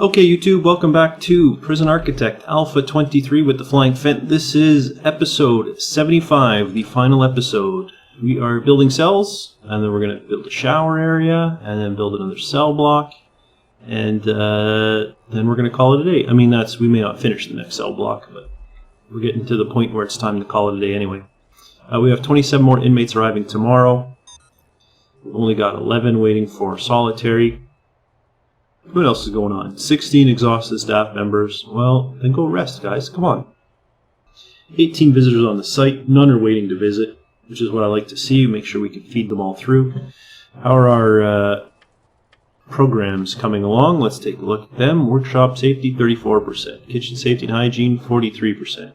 Okay, YouTube, welcome back to Prison Architect Alpha 23 with the Flying Phent. This is episode 75, the final episode. We are building cells, and then we're going to build a shower area, and then build another cell block, and then we're going to call it a day. I mean, we may not finish the next cell block, but we're getting to the point where it's time to call it a day anyway. We have 27 more inmates arriving tomorrow. We've only got 11 waiting for solitary. What else is going on? 16 exhausted staff members. Well, then go rest, guys. Come on. 18 visitors on the site. None are waiting to visit, which is what I like to see. Make sure we can feed them all through. How are our programs coming along? Let's take a look at them. Workshop safety, 34%. Kitchen safety and hygiene, 43%.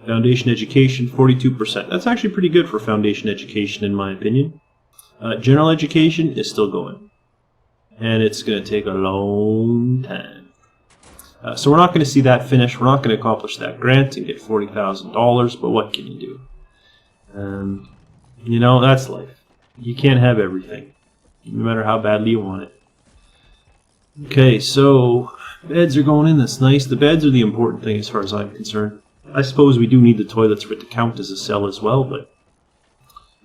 Foundation education, 42%. That's actually pretty good for foundation education, in my opinion. General education is still going. And it's going to take a long time. So we're not going to see that finish. We're not going to accomplish that grant and get $40,000, but what can you do? You know, that's life. You can't have everything, no matter how badly you want it. Okay, so beds are going in. That's nice. The beds are the important thing as far as I'm concerned. I suppose we do need the toilets for it to count as a cell as well, but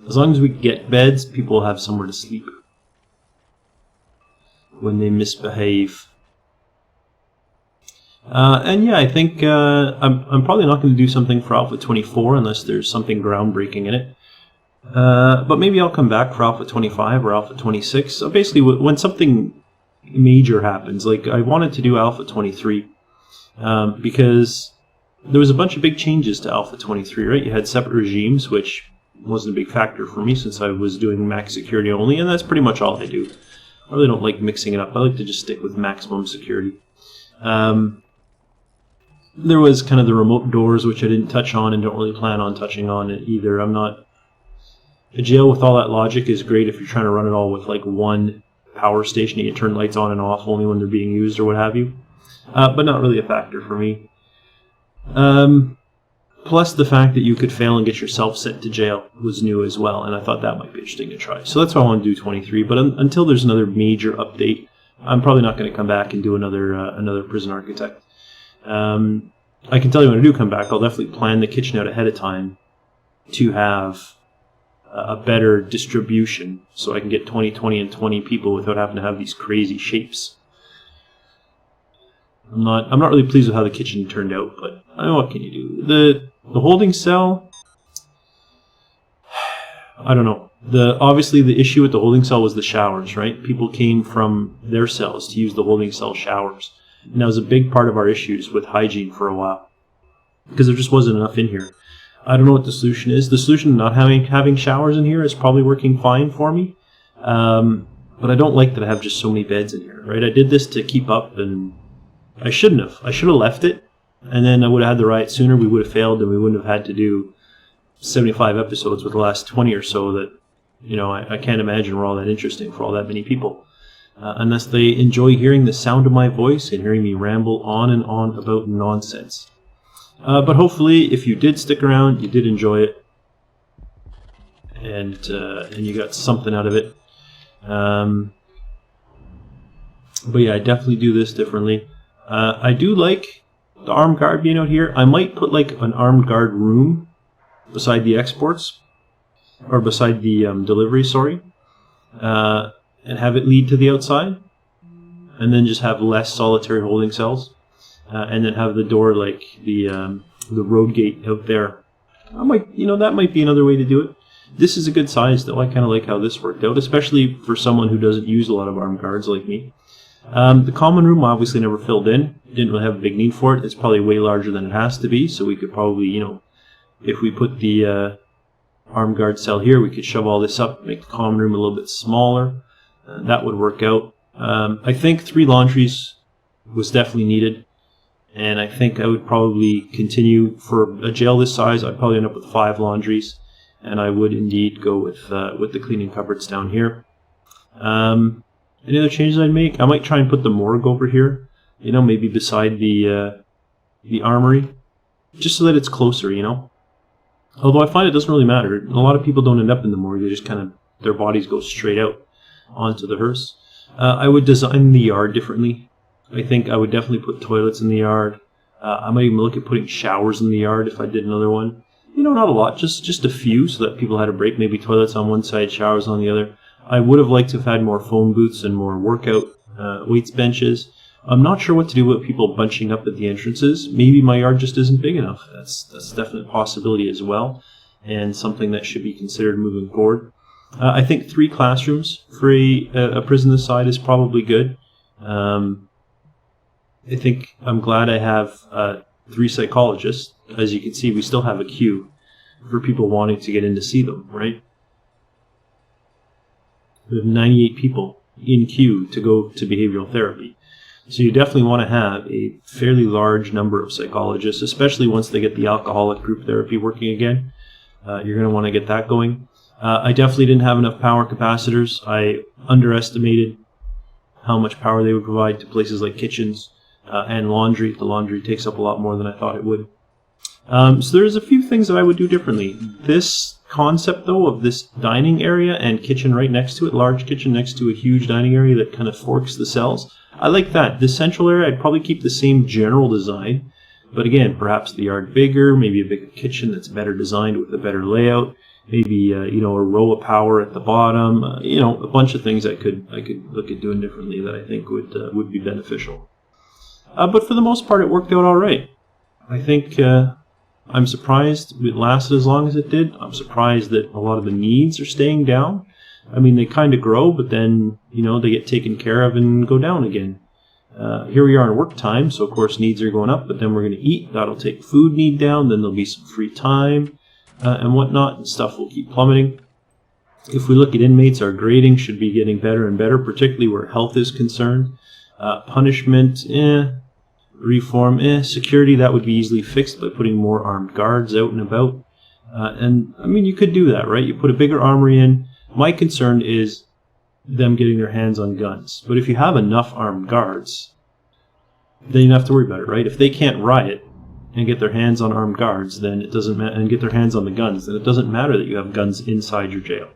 as long as we get beds, people will have somewhere to sleep when they misbehave. And yeah, I think I'm probably not going to do something for Alpha 24 unless there's something groundbreaking in it. But maybe I'll come back for Alpha 25 or Alpha 26. So basically, when something major happens, like I wanted to do Alpha 23 because there was a bunch of big changes to Alpha 23, right? You had separate regimes, which wasn't a big factor for me since I was doing max security only, and that's pretty much all I do. I really don't like mixing it up. I like to just stick with maximum security. There was kind of the remote doors, which I didn't touch on and don't really plan on touching on it either. I'm not... A jail with all that logic is great if you're trying to run it all with like one power station. You can turn lights on and off only when they're being used or what have you. But not really a factor for me. Plus the fact that you could fail and get yourself sent to jail was new as well, and I thought that might be interesting to try. So that's why I want to do 23, but until there's another major update, I'm probably not going to come back and do another Prison Architect. I can tell you when I do come back, I'll definitely plan the kitchen out ahead of time to have a better distribution, so I can get 20, 20, and 20 people without having to have these crazy shapes. I'm not really pleased with how the kitchen turned out, but what can you do? The holding cell, I don't know. Obviously the issue with the holding cell was the showers, right? People came from their cells to use the holding cell showers. And that was a big part of our issues with hygiene for a while, because there just wasn't enough in here. I don't know what the solution is. The solution to not having showers in here is probably working fine for me. But I don't like that I have just so many beds in here, right? I did this to keep up, and I shouldn't have. I should have left it, and then I would have had the riot sooner. We would have failed, and we wouldn't have had to do 75 episodes with the last 20 or so that, you know, I can't imagine were all that interesting for all that many people. Unless they enjoy hearing the sound of my voice and hearing me ramble on and on about nonsense. But hopefully, if you did stick around, you did enjoy it, and you got something out of it. But yeah, I definitely do this differently. I do like the armed guard being out here. I might put like an armed guard room beside the exports, or beside the delivery, sorry, and have it lead to the outside, and then just have less solitary holding cells, and then have the door like the road gate out there. That might be another way to do it. This is a good size though. I kind of like how this worked out, especially for someone who doesn't use a lot of armed guards like me. The common room obviously never filled in. Didn't really have a big need for it. It's probably way larger than it has to be, so we could probably, if we put the armed guard cell here, we could shove all this up, make the common room a little bit smaller. That would work out. I think 3 laundries was definitely needed, and I think I would probably continue for a jail this size. I'd probably end up with 5 laundries, and I would indeed go with the cleaning cupboards down here. Any other changes I'd make? I might try and put the morgue over here, maybe beside the armory, just so that it's closer, Although I find it doesn't really matter. A lot of people don't end up in the morgue. They just their bodies go straight out onto the hearse. I would design the yard differently. I think I would definitely put toilets in the yard. I might even look at putting showers in the yard if I did another one. Not a lot, just a few, so that people had a break. Maybe toilets on one side, showers on the other. I would have liked to have had more phone booths and more workout weights benches. I'm not sure what to do with people bunching up at the entrances. Maybe my yard just isn't big enough. That's definitely a possibility as well, and something that should be considered moving forward. I think 3 classrooms for a prison this size is probably good. I think I'm glad I have 3 psychologists. As you can see, we still have a queue for people wanting to get in to see them, right? We have 98 people in queue to go to behavioral therapy. So you definitely want to have a fairly large number of psychologists, especially once they get the alcoholic group therapy working again. You're going to want to get that going. I definitely didn't have enough power capacitors. I underestimated how much power they would provide to places like kitchens and laundry. The laundry takes up a lot more than I thought it would. So there's a few things that I would do differently. This concept, though, of this dining area and kitchen right next to it, large kitchen next to a huge dining area that kind of forks the cells, I like that. This central area, I'd probably keep the same general design, but again, perhaps the yard bigger, maybe a bigger kitchen that's better designed with a better layout, maybe a row of power at the bottom, a bunch of things I could look at doing differently that I think would be beneficial. But for the most part, it worked out all right. I think I'm surprised it lasted as long as it did. I'm surprised that a lot of the needs are staying down. I mean, they kind of grow, but then, they get taken care of and go down again. Here we are in work time, so of course needs are going up, but then we're going to eat. That'll take food need down, then there'll be some free time and whatnot, and stuff will keep plummeting. If we look at inmates, our grading should be getting better and better, particularly where health is concerned. Punishment, reform, security, that would be easily fixed by putting more armed guards out and about. And I mean, you could do that, right? You put a bigger armory in. My concern is them getting their hands on guns. But if you have enough armed guards, then you don't have to worry about it, right? If they can't riot and get their hands on armed guards, then it doesn't matter, and get their hands on the guns, then it doesn't matter that you have guns inside your jail.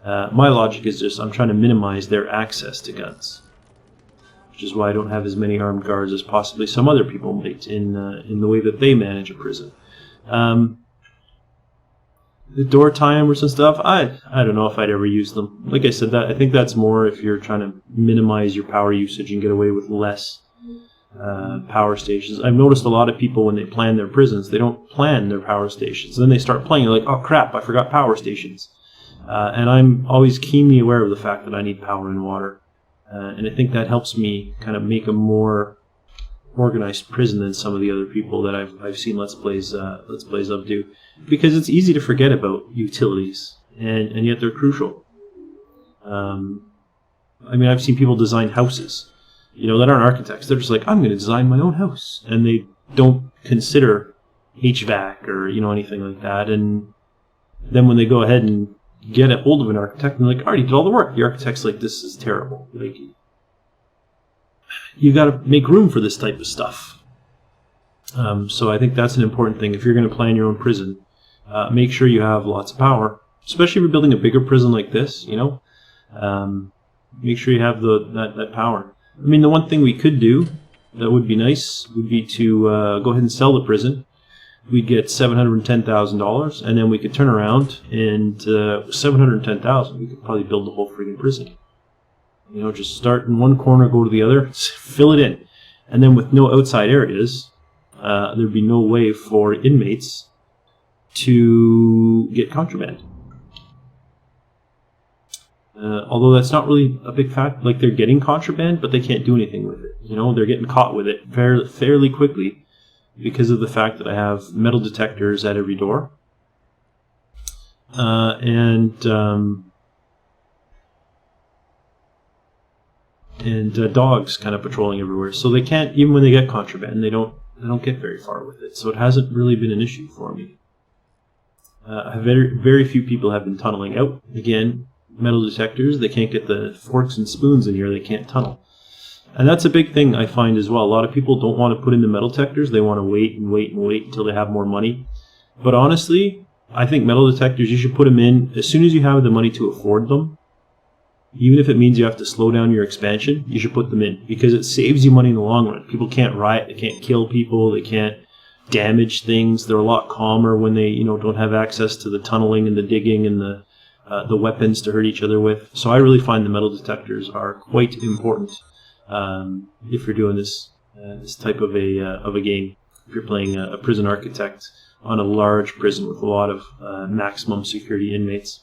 My logic is just I'm trying to minimize their access to guns, which is why I don't have as many armed guards as possibly some other people might in the way that they manage a prison. The door timers and stuff, I don't know if I'd ever use them. Like I said, I think that's more if you're trying to minimize your power usage and get away with less power stations. I've noticed a lot of people when they plan their prisons, they don't plan their power stations. Then they start playing, like, oh crap, I forgot power stations. And I'm always keenly aware of the fact that I need power and water. And I think that helps me kind of make a more organized prison than some of the other people that I've seen Let's Plays of do. Because it's easy to forget about utilities, and yet they're crucial. I mean, I've seen people design houses, that aren't architects. They're just like, I'm going to design my own house. And they don't consider HVAC or, anything like that. And then when they go ahead and get a hold of an architect, and they're like, I already did all the work. The architect's like, this is terrible. Like, you got to make room for this type of stuff. So I think that's an important thing. If you're going to plan your own prison, make sure you have lots of power, especially if you're building a bigger prison like this, make sure you have that power. I mean, the one thing we could do that would be nice would be to go ahead and sell the prison. We'd get $710,000, and then we could turn around and $710,000, we could probably build the whole freaking prison. Just start in one corner, go to the other, fill it in. And then with no outside areas, there'd be no way for inmates to get contraband. Although that's not really a big fact, like they're getting contraband, but they can't do anything with it. They're getting caught with it fairly quickly because of the fact that I have metal detectors at every door. And dogs kind of patrolling everywhere. So they can't, even when they get contraband, they don't get very far with it. So it hasn't really been an issue for me. Very, very few people have been tunneling out. Again, metal detectors, they can't get the forks and spoons in here, they can't tunnel. And that's a big thing I find as well. A lot of people don't want to put in the metal detectors, they want to wait until they have more money. But honestly, I think metal detectors, you should put them in as soon as you have the money to afford them. even if it means you have to slow down your expansion, you should put them in, because it saves you money in the long run. People can't riot, they can't kill people, they can't damage things. They're a lot calmer when they, don't have access to the tunneling and the digging and the weapons to hurt each other with. So I really find the metal detectors are quite important if you're doing this type of a game. If you're playing a prison architect on a large prison with a lot of maximum security inmates.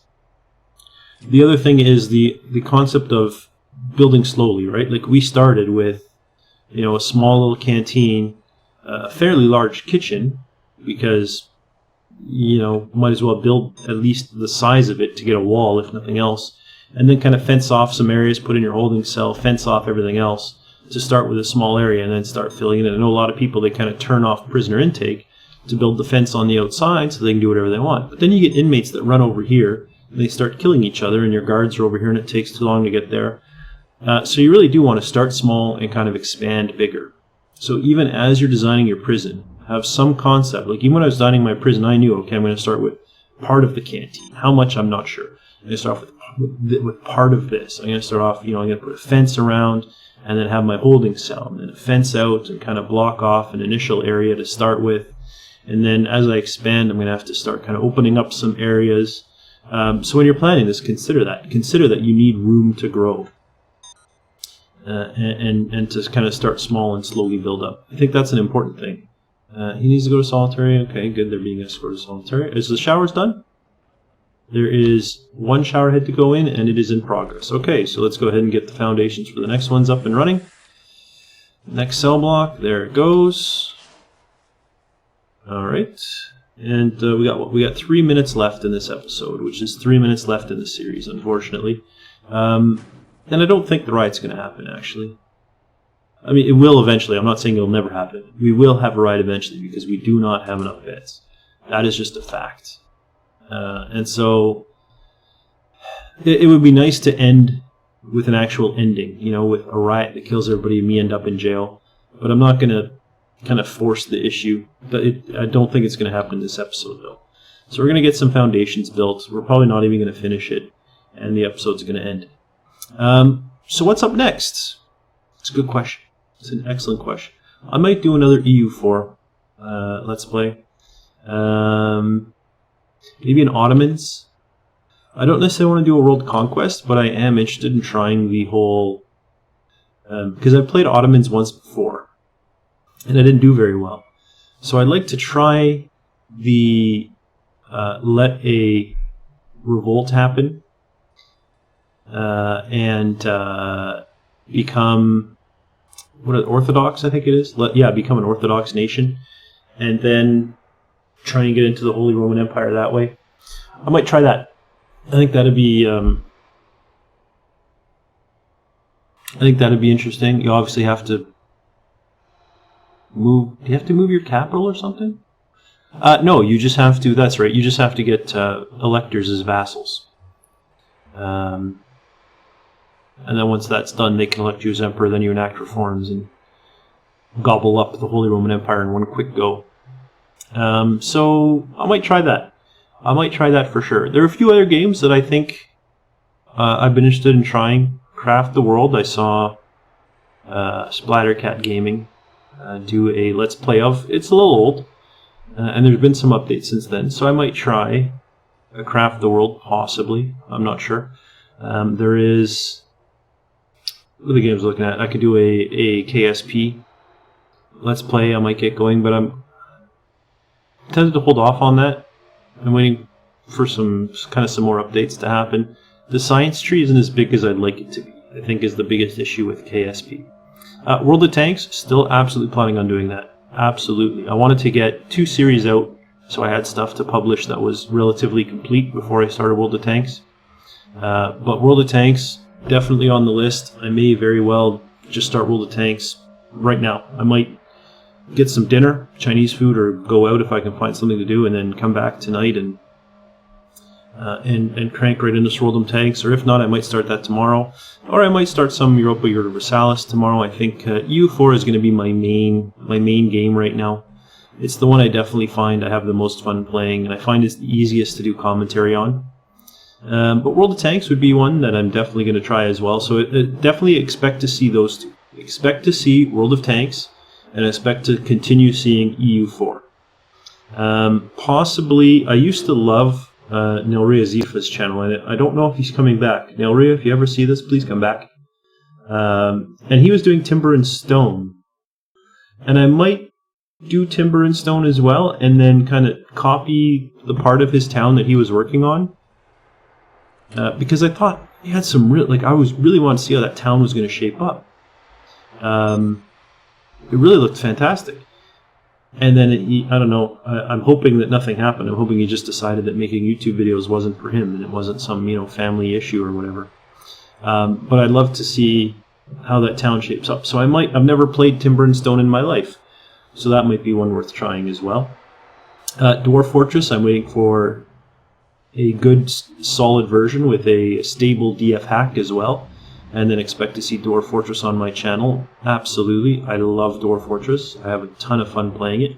The other thing is the concept of building slowly, right? Like we started with, a small little canteen, a fairly large kitchen, because, might as well build at least the size of it to get a wall, if nothing else, and then kind of fence off some areas, put in your holding cell, fence off everything else to start with a small area and then start filling it in. I know a lot of people, they kind of turn off prisoner intake to build the fence on the outside so they can do whatever they want. But then you get inmates that run over here, and they start killing each other, and your guards are over here, and it takes too long to get there. So you really do want to start small and kind of expand bigger. So even as you're designing your prison, have some concept. Like even when I was designing my prison, I knew, okay, I'm going to start with part of the canteen. How much, I'm not sure. I'm going to start off with part of this. I'm going to start off, I'm going to put a fence around, and then have my holding cell, and then a fence out, and kind of block off an initial area to start with. And then as I expand, I'm going to have to start kind of opening up some areas. So when you're planning this, consider that. Consider that you need room to grow. And to kind of start small and slowly build up. I think that's an important thing. He needs to go to solitary. Okay, good. They're being escorted to solitary. Is the showers done? There is one shower head to go in, and it is in progress. Okay, so let's go ahead and get the foundations for the next ones up and running. Next cell block. There it goes. All right. And we got 3 minutes left in this episode, which is 3 minutes left in the series, unfortunately. And I don't think the riot's going to happen, actually. I mean, it will eventually. I'm not saying it'll never happen. We will have a riot eventually because we do not have enough beds. That is just a fact. And so it would be nice to end with an actual ending, with a riot that kills everybody and me end up in jail. But I'm not going to kind of force the issue. I don't think it's going to happen in this episode, though. So we're going to get some foundations built. We're probably not even going to finish it, and the episode's going to end. So what's up next? It's a good question. It's an excellent question. I might do another EU4 Let's Play. Maybe an Ottomans. I don't necessarily want to do a world conquest, but I am interested in trying the whole... because I've played Ottomans once before, and I didn't do very well. So I'd like to try the let a revolt happen and become Orthodox, I think it is. Become an Orthodox nation, and then try and get into the Holy Roman Empire that way. I might try that. I think that'd be interesting. You obviously have to move. Do you have to move your capital or something? No, you just have to. That's right. You just have to get electors as vassals. And then once that's done, they can elect you as emperor. Then you enact reforms and gobble up the Holy Roman Empire in one quick go. So I might try that. I might try that for sure. There are a few other games that I think I've been interested in trying. Craft the World, I saw Splattercat Gaming do a Let's Play of. It's a little old, and there's been some updates since then, so I might try a Craft the World, possibly. I'm not sure. There is... What are the games I'm looking at? I could do a KSP Let's Play. I might get going, but I'm tempted to hold off on that. I'm waiting for some more updates to happen. The science tree isn't as big as I'd like it to be, I think, is the biggest issue with KSP. World of Tanks, still absolutely planning on doing that. Absolutely. I wanted to get 2 series out, so I had stuff to publish that was relatively complete before I started World of Tanks. But World of Tanks, definitely on the list. I may very well just start World of Tanks right now. I might get some dinner, Chinese food, or go out if I can find something to do, and then come back tonight and crank right into World of Tanks. Or if not, I might start that tomorrow. Or I might start some Europa Universalis tomorrow. I think EU4 is going to be my main game right now. It's the one I definitely find I have the most fun playing, and I find it's the easiest to do commentary on. But World of Tanks would be one that I'm definitely going to try as well. So definitely expect to see those two. Expect to see World of Tanks, and expect to continue seeing EU4. Possibly, I used to love Nelria Zifa's channel, and I don't know if he's coming back. Nelria, if you ever see this, please come back. And he was doing Timber and Stone. And I might do Timber and Stone as well, and then kind of copy the part of his town that he was working on. Because I thought he had some I was really wanted to see how that town was going to shape up. It really looked fantastic. And then I don't know, I'm hoping that nothing happened. I'm hoping he just decided that making YouTube videos wasn't for him and it wasn't some, family issue or whatever. But I'd love to see how that town shapes up. So I've never played Timber and Stone in my life. So that might be one worth trying as well. Dwarf Fortress, I'm waiting for a good solid version with a stable DF hack as well. And then expect to see Dwarf Fortress on my channel. Absolutely. I love Dwarf Fortress. I have a ton of fun playing it.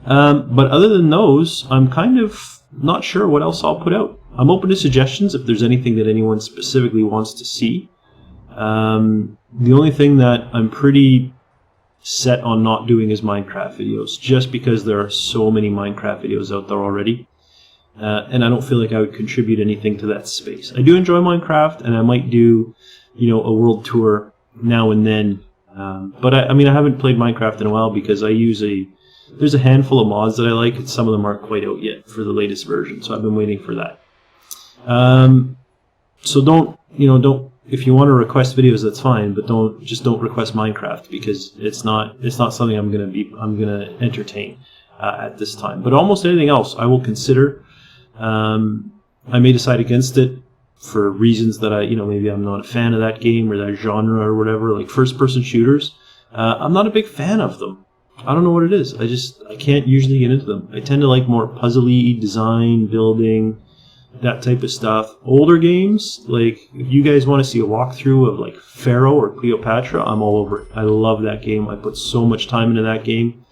But other than those, I'm kind of not sure what else I'll put out. I'm open to suggestions if there's anything that anyone specifically wants to see. The only thing that I'm pretty set on not doing is Minecraft videos, just because there are so many Minecraft videos out there already. And I don't feel like I would contribute anything to that space. I do enjoy Minecraft, and I might do a world tour now and then. But I haven't played Minecraft in a while because there's a handful of mods that I like, and some of them aren't quite out yet for the latest version, so I've been waiting for that. So don't, if you want to request videos, that's fine, but don't request Minecraft, because it's not something I'm gonna entertain at this time. But almost anything else I will consider. I may decide against it for reasons that maybe I'm not a fan of that game or that genre or whatever, like first-person shooters. I'm not a big fan of them. I don't know what it is. I can't usually get into them. I tend to like more puzzly design, building, that type of stuff. Older games, like if you guys want to see a walkthrough of like Pharaoh or Cleopatra, I'm all over it. I love that game. I put so much time into that game.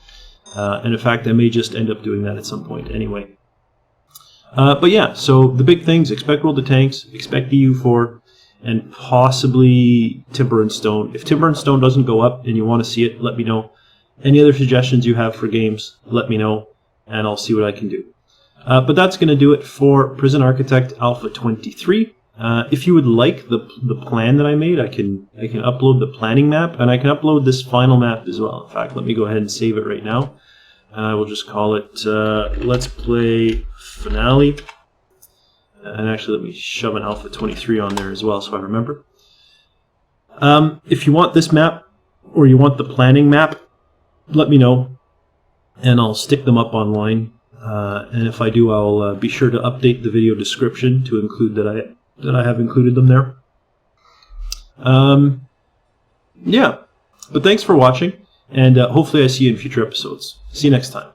And in fact, I may just end up doing that at some point anyway. But yeah, so the big things: expect World of Tanks, expect EU4, and possibly Timber and Stone. If Timber and Stone doesn't go up and you want to see it, let me know. Any other suggestions you have for games, let me know, and I'll see what I can do. But that's going to do it for Prison Architect Alpha 23. If you would like the plan that I made, I can upload the planning map, and I can upload this final map as well. In fact, let me go ahead and save it right now. We'll just call it Let's Play Finale. And actually, let me shove an Alpha 23 on there as well so I remember. If you want this map, or you want the planning map, let me know, and I'll stick them up online. And if I do, I'll be sure to update the video description to include that I have included them there. Yeah, but thanks for watching, and hopefully I see you in future episodes. See you next time.